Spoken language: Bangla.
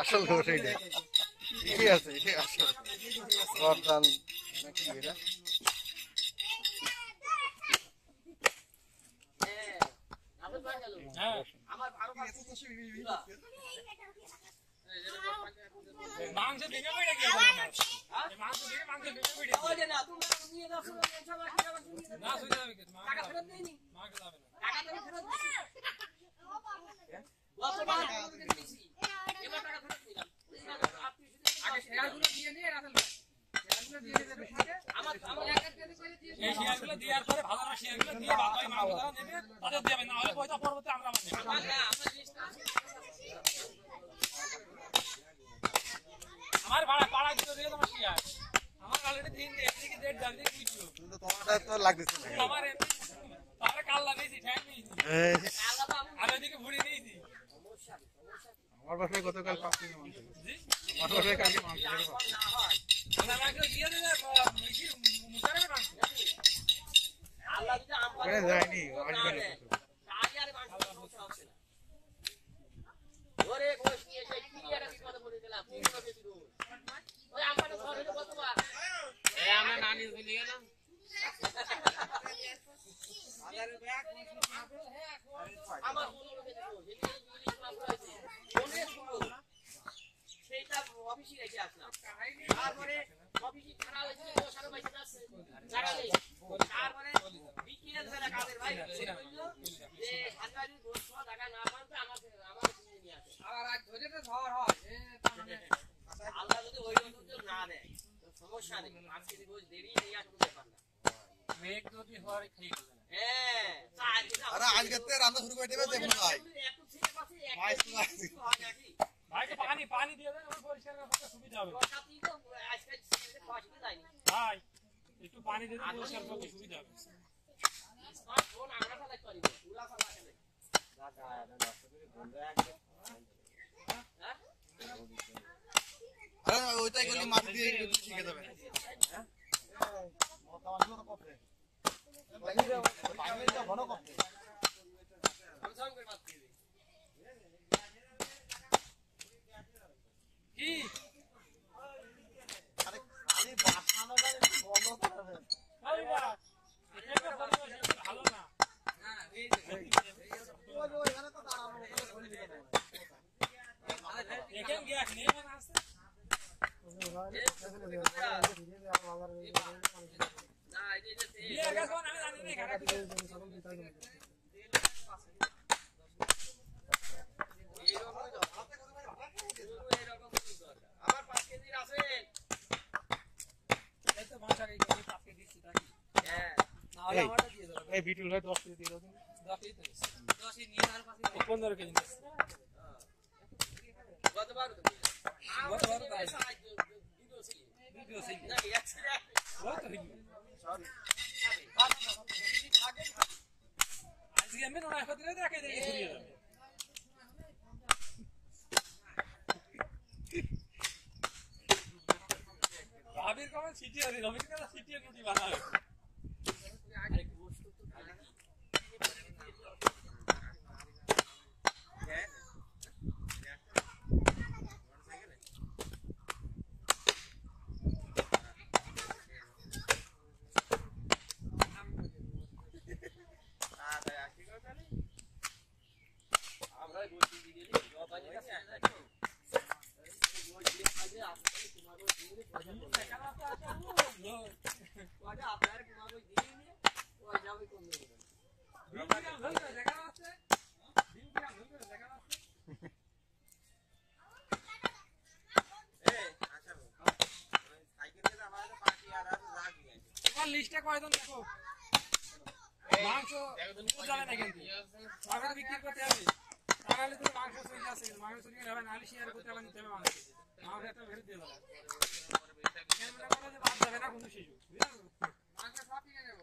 আসল ঘোষ এইটা ঠিক আছে, ঠিক আছে বর্তমান নাকি এটা মাংস দিকে কইরা কি মাংস দিকে ওই যে না তুমি নিয়ে যাও না সুবিধা হবে কি টাকা ফেরত দেইনি মাকে যাবে না টাকা তুমি ফেরত দিছি গতবার দিয়েছি এবার টাকা ফেরত দিলাম আপনি আগে শেয়ারগুলো দিয়ে নিয়ে রাখেন শেয়ারগুলো দিয়ে দেবে বিষয়টা আমার একা দিয়ে কইলে দিয়ে এই শেয়ারগুলো দেওয়ার পরে ভালো না শেয়ারগুলো দিয়ে বাবাই মাকে যারা নেবে তাদের দেবে না হলে পয়সা পরবর্তী আমরা নেব না আমরা লিস্ট আছে আমার ভাড়া পাড়া দিতে দিয়ে তোমার শেয়ার আমার অলরেডি 3 দিন থেকে ডেট জানি কিছু কিন্তু তোমারটা তো লাগতেছে না আমার তারে কাল লাগাইছি ঠ্যাং নিয়েছি আর ওইদিকে ভুড়ি নিয়েছি আমার বাসায় গতকাল 5 দিন মাংস জি আমার বাসায় কালকে মাংস না হয় আমাকে দিয়ে দিলে মুতারে মাংস আল্লাহ যদি আমরা যায়নি আসবে আগে আরে মাংস হচ্ছে না ওরে গোশ নিয়ে এসে কি একটা বিপদে পড়ে গেলাম কি হবে তুই ওই আমার ঘরে কতবার এই আমরা নানি ভুলে গেলাম আদারের ব্যাগ আমার বন্ধু লোকে দিও এই ইংলিশ মাছ রয়েছে মনে শুনো সেইটা অফিসে রেখে আসলাম তারপরে অফিসে খারাপ হয়েছে বসানো পয়সা আছে জানালে তারপরে বিকেল বেলা কাদের ভাই যে সাংবাদিক গোষ্ঠ টাকা না পান তো আমার নিয়ে আসে আর আজ ধরে তো ঝড় হয় আল্লাহ যদি ওই রকম না দেয় তো সমস্যা নেই আজকে যদি রোজ দেরি নেই আর কোনো ব্যাপার না মেঘ যদি হয় ঠিক হবে না হ্যাঁ আরে আজকে তে রান্না শুরু করে দেবে দেখুন ভাই একটু ছেলে পাশে একটু হয় নাকি ভাই তো পানি দিয়ে দেন আমার পরিষ্কার করতে সুবিধা হবে বর্ষাতেই তো আজকে ছেলে খাওয়াতে যায়নি ভাই একটু পানি দিয়ে দেন পরিষ্কার করতে সুবিধা হবে স্মার্টফোন আমরা চালাতে পারি উলা চালা কেন আরে ওইটাই করলে মাটি দিয়ে শিখে যাবে হ্যাঁ মতামতগুলো তো কপে পানিটা ঘন কপে আমসাম করে মাছ দিয়ে কি আরে খালি বাসানোটা একটু বন্ধ করবে আরে বাহ এটা ভালো না হ্যাঁ এই ওইখানে তো দাঁড়ানো ওখানে বলি দিতে না দেখেন গ্যাস নেই মানে আছে না এই যে বিয়ে গ্যাস কোন আমি জানি না খারাপ আমার 5 কেজি আছে এই তো ভাষা এই 5 কেজি দিচ্ছি নাকি হ্যাঁ না হলে আমারটা দিয়ে দাও এই বিটুল ভাই 10 কেজি দিয়ে দাও 10 কেজি 10 নিয়ে আর পাশে 15 কেজি গতবার তাই ভিডিও সেই না বহুত ভিডিও সরি আজকে আমি না হতে রাখে দিয়ে ঘুরিয়ে যাবে ভাবির কেমন সিটি আছে রবির কেমন সিটি রুটি বানাবে আরে গোশত তো খালি আমরা বলছি দিদি জব আছে না আপনার ঘুমাবো দিয়ে নিয়ে ওই যাবে কোন দিকে দেখা যাচ্ছে দেখা যাচ্ছে এই আচ্ছা সাইকেলে আমাদের পার্টি আর আছে যা কি আছে তোমার লিস্টে কয়জন দেখো মাংস যাবে না কিন্তু আবার বিক্রি করতে হবে তাহলে তুমি মাংস চলে আসে মাংস চলে হবে না হলে শেয়ার করতে হবে নিতে হবে মাংস মাংস একটা ভেড়ে দিয়ে দাও ক্যামেরা করে বাদ যাবে না কোনো শিশু মাংস সব নিয়ে নেব